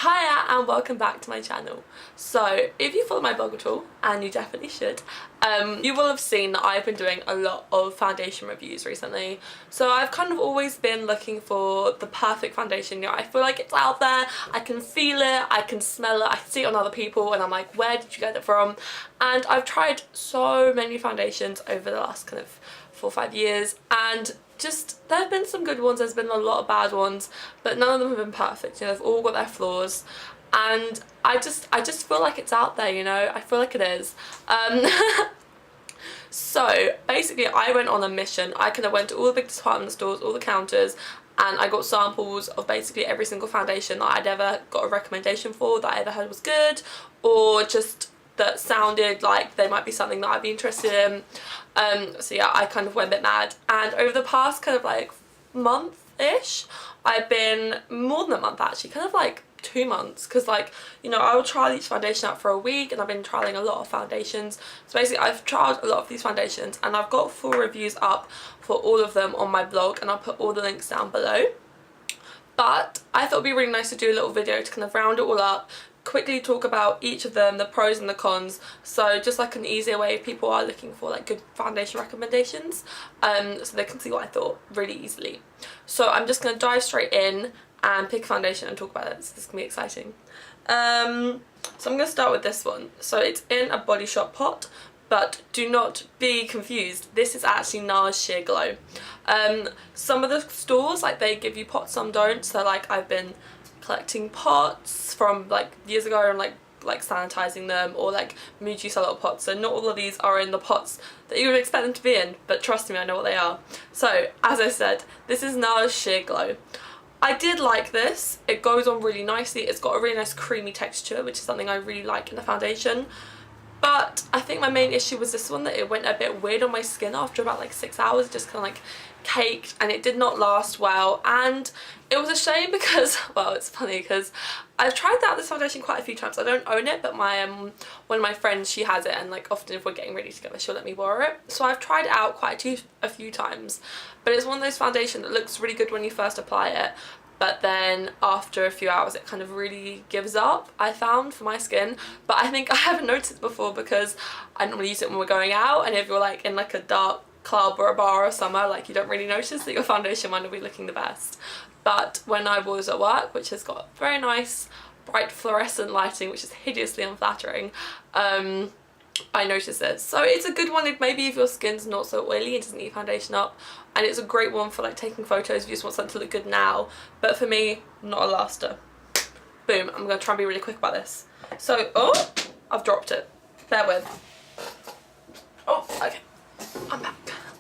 Hiya and welcome back to my channel. So if you follow my blog at all, and you definitely should, you will have seen that I've been doing a lot of foundation reviews recently. So I've kind of always been looking for the perfect foundation. You know, I feel like it's out there, I can feel it, I can smell it, I can see it on other people, and I'm like, where did you get it from? And I've tried so many foundations over the last kind of 4 or 5 years, and just there have been some good ones, there's been a lot of bad ones, but none of them have been perfect. You know, they've all got their flaws, and I just feel like it's out there, you know, I feel like it is. So basically I went on a mission. I kind of went to all the big department stores, all the counters, and I got samples of basically every single foundation that I'd ever got a recommendation for, that I ever heard was good, or just that sounded like they might be something that I'd be interested in. So yeah, I kind of went a bit mad, and over the past kind of like month-ish, I've been, more than a month actually, kind of like 2 months, because like, you know, I will trial each foundation out for a week, and I've been trialing a lot of foundations. So basically I've trialed a lot of these foundations, and I've got full reviews up for all of them on my blog, and I'll put all the links down below. But I thought it'd be really nice to do a little video to kind of round it all up, quickly talk about each of them, the pros and the cons, so just like an easier way if people are looking for like good foundation recommendations, so they can see what I thought really easily. So I'm just going to dive straight in and pick a foundation and talk about it. So this is going to be exciting. So I'm going to start with this one. So it's in a Body Shop pot, but do not be confused, this is actually Nars Sheer Glow. Some of the stores, like, they give you pots, some don't, so like I've been collecting pots from like years ago and like sanitizing them, or like Muji sell little pots, so not all of these are in the pots that you would expect them to be in, but trust me, I know what they are. So as I said, this is Nars Sheer Glow. I did like this, it goes on really nicely, it's got a really nice creamy texture, which is something I really like in a foundation. But I think my main issue was this one, that it went a bit weird on my skin after about like 6 hours, just kind of like caked, and it did not last well, and it was a shame because, well, it's funny because I've tried out this foundation quite a few times. I don't own it, but my one of my friends, she has it, and like often if we're getting ready together, she'll let me borrow it. So I've tried it out a few times, but it's one of those foundations that looks really good when you first apply it, but then after a few hours it kind of really gives up, I found, for my skin. But I think I haven't noticed it before because I normally use it when we're going out, and if you're like in like a dark club or a bar or somewhere, like, you don't really notice that your foundation might not be looking the best. But when I was at work, which has got very nice bright fluorescent lighting, which is hideously unflattering, I noticed it. So it's a good one if maybe if your skin's not so oily and doesn't need foundation up, and it's a great one for like taking photos if you just want something to look good now. But for me, not a laster. Boom, I'm gonna try and be really quick about this. So, oh, I've dropped it, bear with. Oh, okay, I'm back.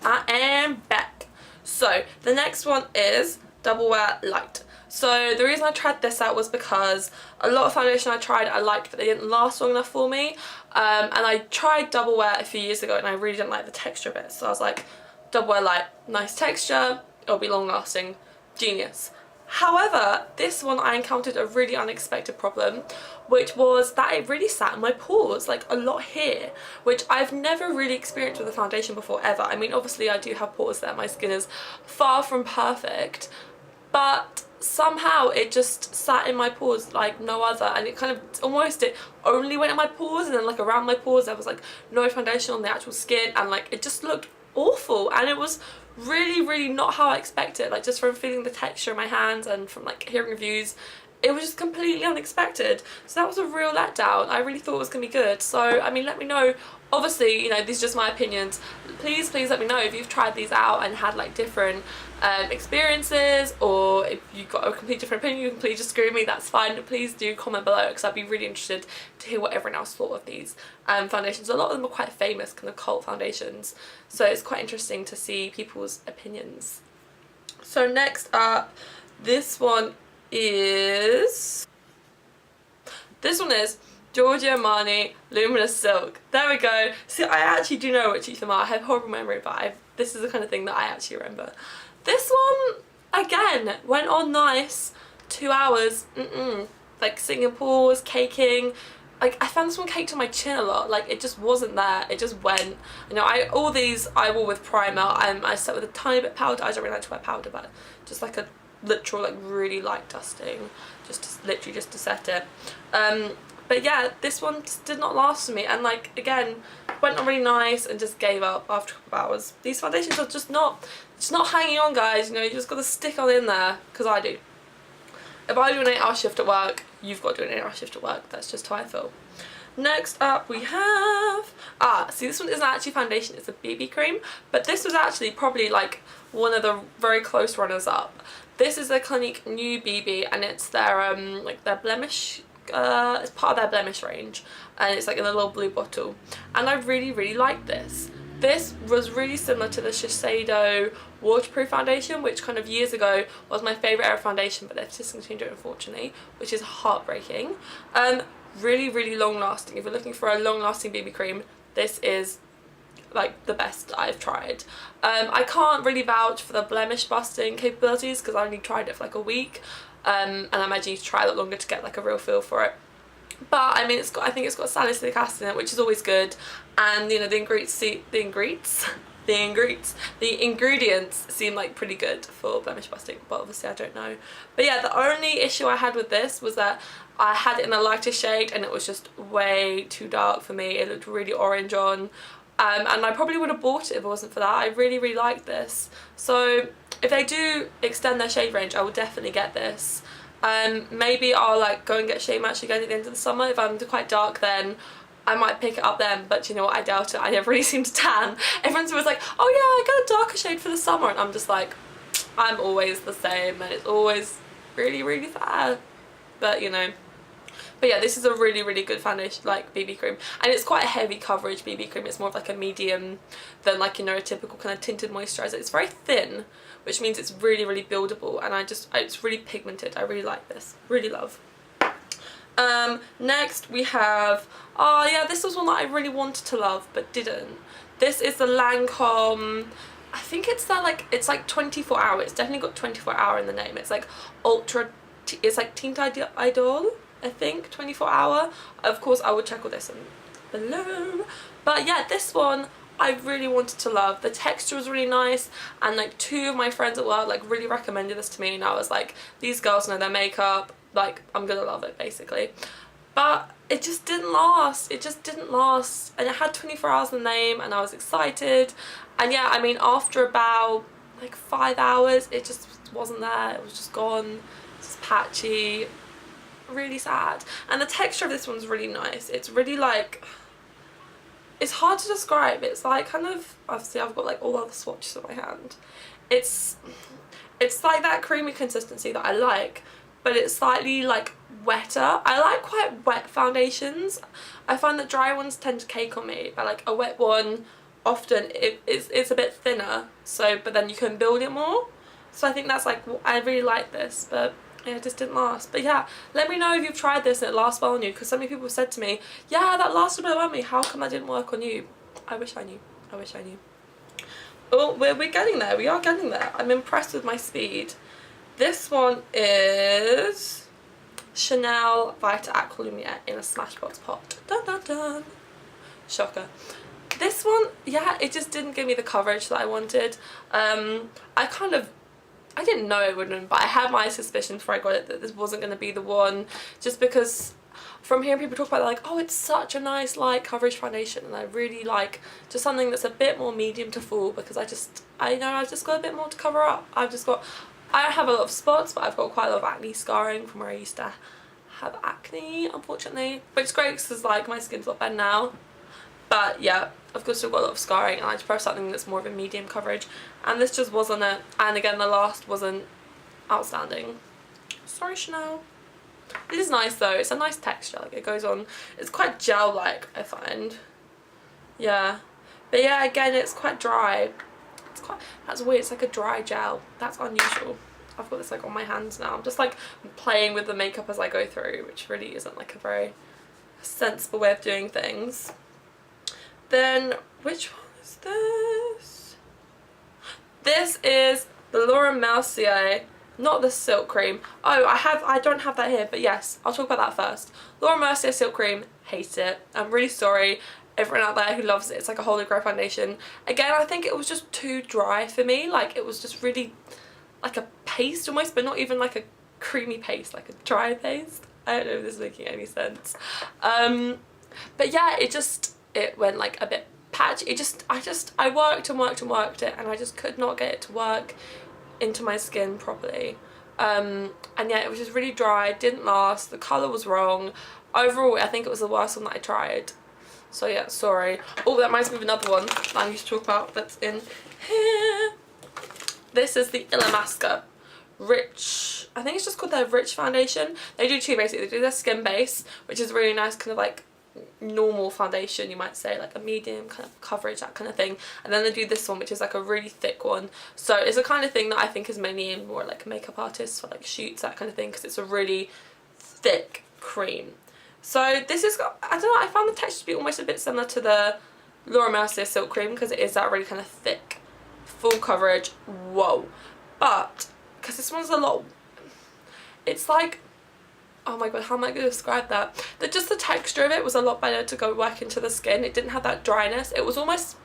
I am back. So the next one is Double Wear Light. So the reason I tried this out was because a lot of foundation I tried I liked, but they didn't last long enough for me, and I tried Double Wear a few years ago and I really didn't like the texture of it, so I was like, Double Wear Light, nice texture, it'll be long lasting, genius. However, this one I encountered a really unexpected problem, which was that it really sat in my pores, like a lot here, which I've never really experienced with a foundation before, ever. I mean, obviously I do have pores there, my skin is far from perfect, but somehow it just sat in my pores like no other, and it kind of almost, it only went in my pores, and then like around my pores there was like no foundation on the actual skin, and like it just looked awful, and it was really not how I expected. Like, just from feeling the texture in my hands and from like hearing reviews, it was just completely unexpected. So that was a real letdown. I really thought it was gonna be good. So I mean, let me know, obviously, you know, these are just my opinions, please let me know if you've tried these out and had like different experiences, or if you've got a completely different opinion, you can please just agree with me, that's fine. Please do comment below, because I'd be really interested to hear what everyone else thought of these foundations. A lot of them are quite famous, kind of cult foundations, so it's quite interesting to see people's opinions. So next up, this one is Georgio Armani Luminous Silk. There we go. See, I actually do know which each of them are. I have horrible memory, but this is the kind of thing that I actually remember. This one, again, went on nice, 2 hours, like sitting in pores, caking. Like, I found this one caked on my chin a lot, like it just wasn't there, it just went. You know, all these I wore with primer, I set with a tiny bit of powder. I don't really like to wear powder, but just like a literal like really light dusting, literally just to set it. But yeah, this one just did not last for me, and like again went on really nice and just gave up after a couple of hours. These foundations are just not hanging on, guys. You know, you just got to stick on in there, because I do. If I do an 8-hour shift at work, you've got to do an 8-hour shift at work. That's just how I feel. Next up we have, see, this one isn't actually foundation, it's a BB cream, but this was actually probably like one of the very close runners up. This is a Clinique new BB, and it's their like their Blemish, it's part of their Blemish range, and it's like in a little blue bottle, and I really like this. This was really similar to the Shiseido waterproof foundation, which kind of years ago was my favourite era foundation, but they've discontinued it unfortunately, which is heartbreaking. Really long lasting. If you're looking for a long lasting BB cream, this is like the best I've tried. I can't really vouch for the blemish busting capabilities because I only tried it for like a week, and I imagine you try a lot longer to get like a real feel for it. But I mean, I think it's got salicylic acid in it, which is always good, and you know, the ingredients seem like pretty good for blemish busting, but obviously I don't know. But yeah, the only issue I had with this was that I had it in a lighter shade and it was just way too dark for me. It looked really orange on, and I probably would have bought it if it wasn't for that. I really like this, so if they do extend their shade range, I will definitely get this. Maybe I'll like go and get Shea Match again at the end of the summer. If I'm quite dark, then I might pick it up then, but you know what, I doubt it. I never really seem to tan. Everyone's always like, oh yeah, I got a darker shade for the summer, and I'm just like, I'm always the same, and it's always really fair. But you know, but yeah, this is a really good foundation, like BB cream, and it's quite a heavy coverage BB cream. It's more of like a medium than like, you know, a typical kind of tinted moisturizer. It's very thin, which means it's really buildable, and it's really pigmented. I really like this, really love. Next we have, oh yeah, this was one that I really wanted to love but didn't. This is the Lancome, I think it's that like, it's like 24 hour, it's definitely got 24 hour in the name. It's like it's like Teint Idol, I think, 24 hour. Of course I will check all this below, but yeah, this one I really wanted to love. The texture was really nice, and like 2 of my friends at work like really recommended this to me, and I was like, these girls know their makeup, like I'm gonna love it basically. But it just didn't last. It just didn't last, and it had 24 hours in the name, and I was excited. And yeah, I mean, after about like 5 hours it just wasn't there. It was just gone. It's patchy, really sad. And the texture of this one's really nice. It's really like, it's hard to describe. It's like kind of, obviously I've got like all other swatches in my hand. It's like that creamy consistency that I like, but it's slightly like wetter. I like quite wet foundations. I find that dry ones tend to cake on me, but like a wet one often it's a bit thinner, so but then you can build it more. So I think that's like, I really like this, but yeah, it just didn't last. But yeah, let me know if you've tried this and it lasts well on you, because so many people said to me, yeah, that lasted well on me, how come that didn't work on you? I wish I knew. I wish I knew. Oh, we're getting there. We are getting there. I'm impressed with my speed. This one is Chanel Vitaaqlaumiere in a Smashbox pot. Dun dun dun. Shocker. This one, yeah, it just didn't give me the coverage that I wanted. I didn't know it wouldn't, but I had my suspicions before I got it that this wasn't going to be the one, just because from hearing people talk about it, like, oh, it's such a nice light coverage foundation, and I really like just something that's a bit more medium to full, because I know I've just got a bit more to cover up. I don't have a lot of spots, but I've got quite a lot of acne scarring from where I used to have acne, unfortunately, which is great because like my skin's a lot better now. But yeah, I've still got a lot of scarring, and I just prefer something that's more of a medium coverage, and this just wasn't it. And again, the last wasn't outstanding. Sorry, Chanel. This is nice though. It's a nice texture. Like, it goes on. It's quite gel-like, I find. Yeah, but yeah, again, it's quite dry. That's weird. It's like a dry gel. That's unusual. I've got this like on my hands now. I'm just like playing with the makeup as I go through, which really isn't like a very sensible way of doing things. Then, which one is this? This is the Mercier, not the silk cream. Oh, I don't have that here, but yes, I'll talk about that first. Mercier silk cream, hate it. I'm really sorry, everyone out there who loves it. It's like a holy grail foundation. Again, I think it was just too dry for me. Like, it was just really, like a paste almost, but not even like a creamy paste, like a dry paste. I don't know if this is making any sense. But yeah, it went like a bit patchy. I worked and worked and worked it, and I just could not get it to work into my skin properly. And yeah, it was just really dry, didn't last, the colour was wrong. Overall, I think it was the worst one that I tried. So yeah, sorry. Oh, that reminds me of another one that I used to talk about that's in here. This is the Illamasqua Rich, I think it's just called their Rich foundation. They do two basically. They do their skin base, which is really nice, kind of like normal foundation, you might say, like a medium kind of coverage, that kind of thing. And then they do this one, which is like a really thick one. So it's the kind of thing that I think is mainly aimed more like makeup artists for like shoots, that kind of thing, because it's a really thick cream. So this has got, I don't know, I found the texture to be almost a bit similar to the Laura Mercier silk cream, because it is that really kind of thick, full coverage, whoa. But because this one's a lot, it's like, oh my god, how am I going to describe that? Just the texture of it was a lot better to go work into the skin. It didn't have that dryness. It was almost,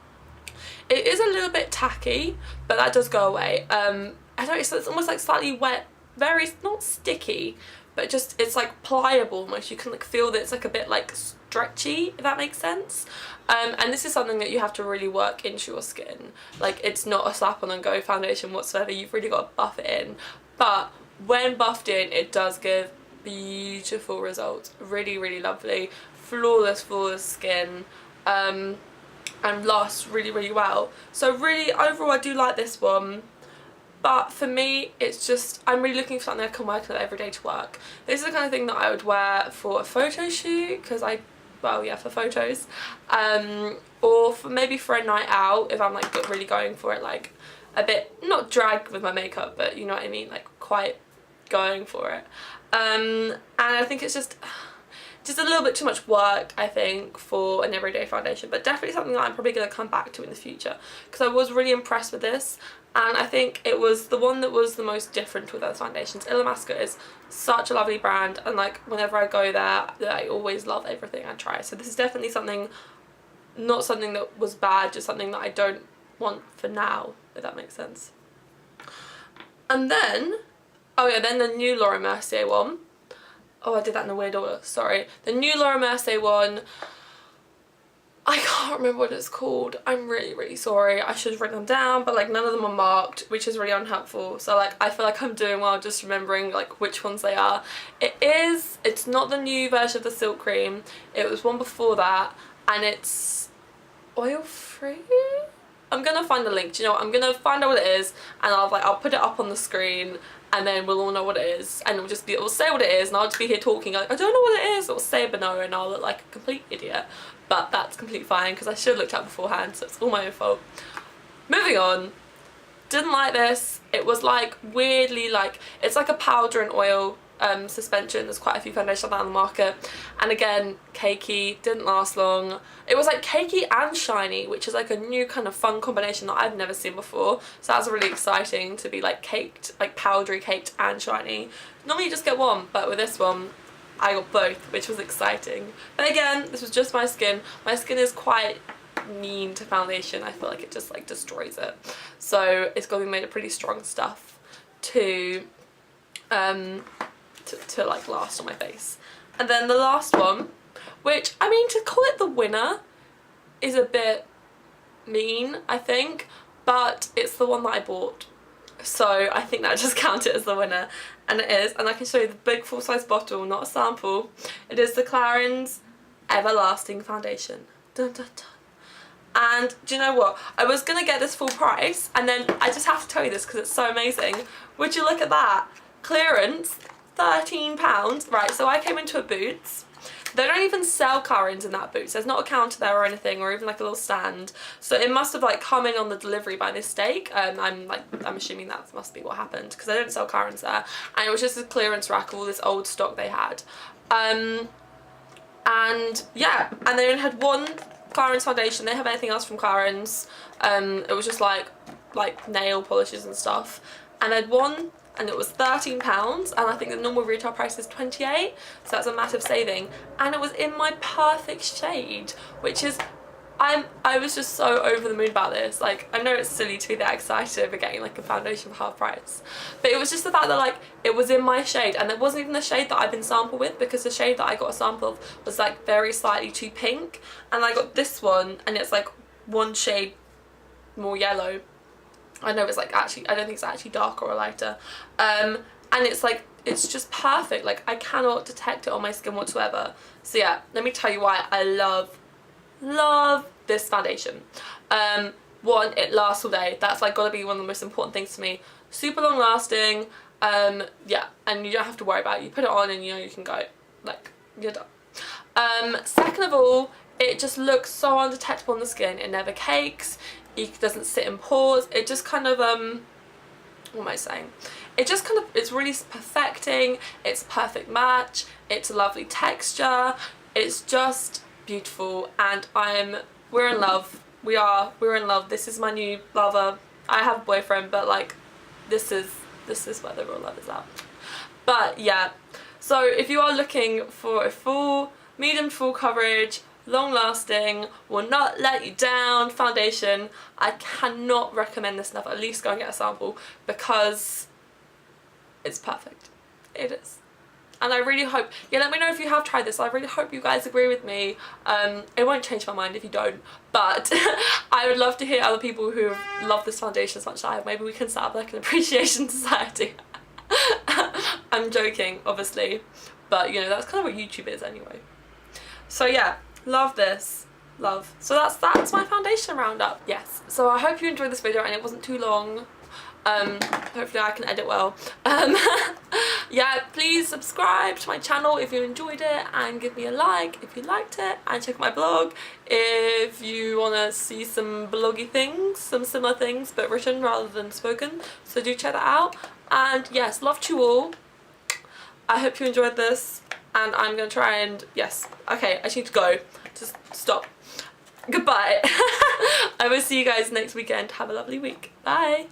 it is a little bit tacky, but that does go away. I don't know, it's almost like slightly wet, very, not sticky, but just, it's like pliable almost. You can like feel that it's like a bit like stretchy, if that makes sense. And this is something that you have to really work into your skin. Like, it's not a slap on and go foundation whatsoever. You've really got to buff it in. But when buffed in, it does give beautiful results. Really, really lovely, flawless skin, and lasts really, really well. So really, overall, I do like this one. But for me, it's just, I'm really looking for something I can work on every day to work. This is the kind of thing that I would wear for a photo shoot, because well, yeah, for photos, or for maybe for a night out, if I'm like really going for it, like a bit, not drag with my makeup, but you know what I mean, like quite going for it. And I think it's just a little bit too much work, I think, for an everyday foundation, but definitely something that I'm probably going to come back to in the future, because I was really impressed with this, and I think it was the one that was the most different with those foundations. Illamasqua is such a lovely brand, and like whenever I go there, I always love everything I try. So this is definitely something, not something that was bad, just something that I don't want for now, if that makes sense. And then, oh yeah, then the new Laura Mercier one. Oh, I did that in a weird order, sorry. The new Laura Mercier one, I can't remember what it's called. I'm really, really sorry. I should have written them down, but like none of them are marked, which is really unhelpful. So like I feel like I'm doing well just remembering like which ones they are. It's not the new version of the silk cream. It was one before that, and it's oil free? I'm gonna find the link. Do you know what? I'm gonna find out what it is, and I'll put it up on the screen, and then we'll all know what it is, and it'll say what it is, and I'll just be here talking like, I don't know what it is, it'll say Benoa, and I'll look like a complete idiot. But that's completely fine, because I should have looked up beforehand, so it's all my own fault. Moving on. Didn't like this. It was like weirdly like, it's like a powder and oil suspension. There's quite a few foundations like that on the market, and again, cakey, didn't last long. It was like cakey and shiny, which is like a new kind of fun combination that I've never seen before, so that's really exciting to be like caked, like powdery, caked and shiny. Normally you just get one, but with this one I got both, which was exciting. But again, this was just my skin. My skin is quite mean to foundation. I feel like it just like destroys it, so it's got to be made of pretty strong stuff to like last on my face. And then the last one, which, I mean, to call it the winner is a bit mean, I think, but it's the one that I bought, so I think that just counts it as the winner, and it is. And I can show you the big full-size bottle, not a sample. It is the Clarins Everlasting Foundation. Dun, dun, dun. And do you know what? I was gonna get this full price, and then I just have to tell you this because it's so amazing. Would you look at that? Clearance, £13. Right, so I came into a Boots. They don't even sell Clarins in that Boots. There's not a counter there or anything, or even like a little stand. So it must have like come in on the delivery by mistake. I'm assuming that must be what happened, because they don't sell Clarins there. And it was just a clearance rack of all this old stock they had. And yeah, and they only had one Clarins foundation. They didn't have anything else from Clarins. It was just like nail polishes and stuff. And they had one, and it was £13, and I think the normal retail price is £28, so that's a massive saving. And it was in my perfect shade, which is, I was just so over the moon about this. Like, I know it's silly to be that excited over getting like a foundation for half price, but it was just the fact that like it was in my shade, and it wasn't even the shade that I've been sampled with, because the shade that I got a sample of was like very slightly too pink, and I got this one and it's like one shade more yellow. I know it's like actually, I don't think it's actually darker or lighter, and it's like, it's just perfect. Like, I cannot detect it on my skin whatsoever. So yeah, let me tell you why I love this foundation. One, it lasts all day. That's like gotta be one of the most important things to me. Super long lasting, yeah, and you don't have to worry about it. You put it on and you know you can go, like, you're done. Second of all, it just looks so undetectable on the skin. It never cakes, it doesn't sit in pores, it just kind of what am I saying? It just kind of, it's really perfecting, it's a perfect match, it's a lovely texture, it's just beautiful, and we're in love. We're in love. This is my new lover. I have a boyfriend, but like this is where the real love is at. But yeah, so if you are looking for a full, medium to full coverage, long lasting, will not let you down foundation, I cannot recommend this enough. At least go and get a sample, because it's perfect. It is. And I really hope, yeah, let me know if you have tried this. I really hope you guys agree with me. It won't change my mind if you don't, but I would love to hear other people who love this foundation as much as I have. Maybe we can set up like an appreciation society. I'm joking, obviously, but you know, that's kind of what YouTube is anyway. So yeah, love this. Love. So that's my foundation roundup. Yes. So I hope you enjoyed this video and it wasn't too long. Hopefully I can edit well. Yeah, please subscribe to my channel if you enjoyed it, and give me a like if you liked it, and check my blog if you want to see some bloggy things, some similar things but written rather than spoken, so do check that out. And yes, love to you all. I hope you enjoyed this, and I'm gonna try and, yes, okay, I just need to go, just stop. Goodbye. I will see you guys next weekend. Have a lovely week. Bye.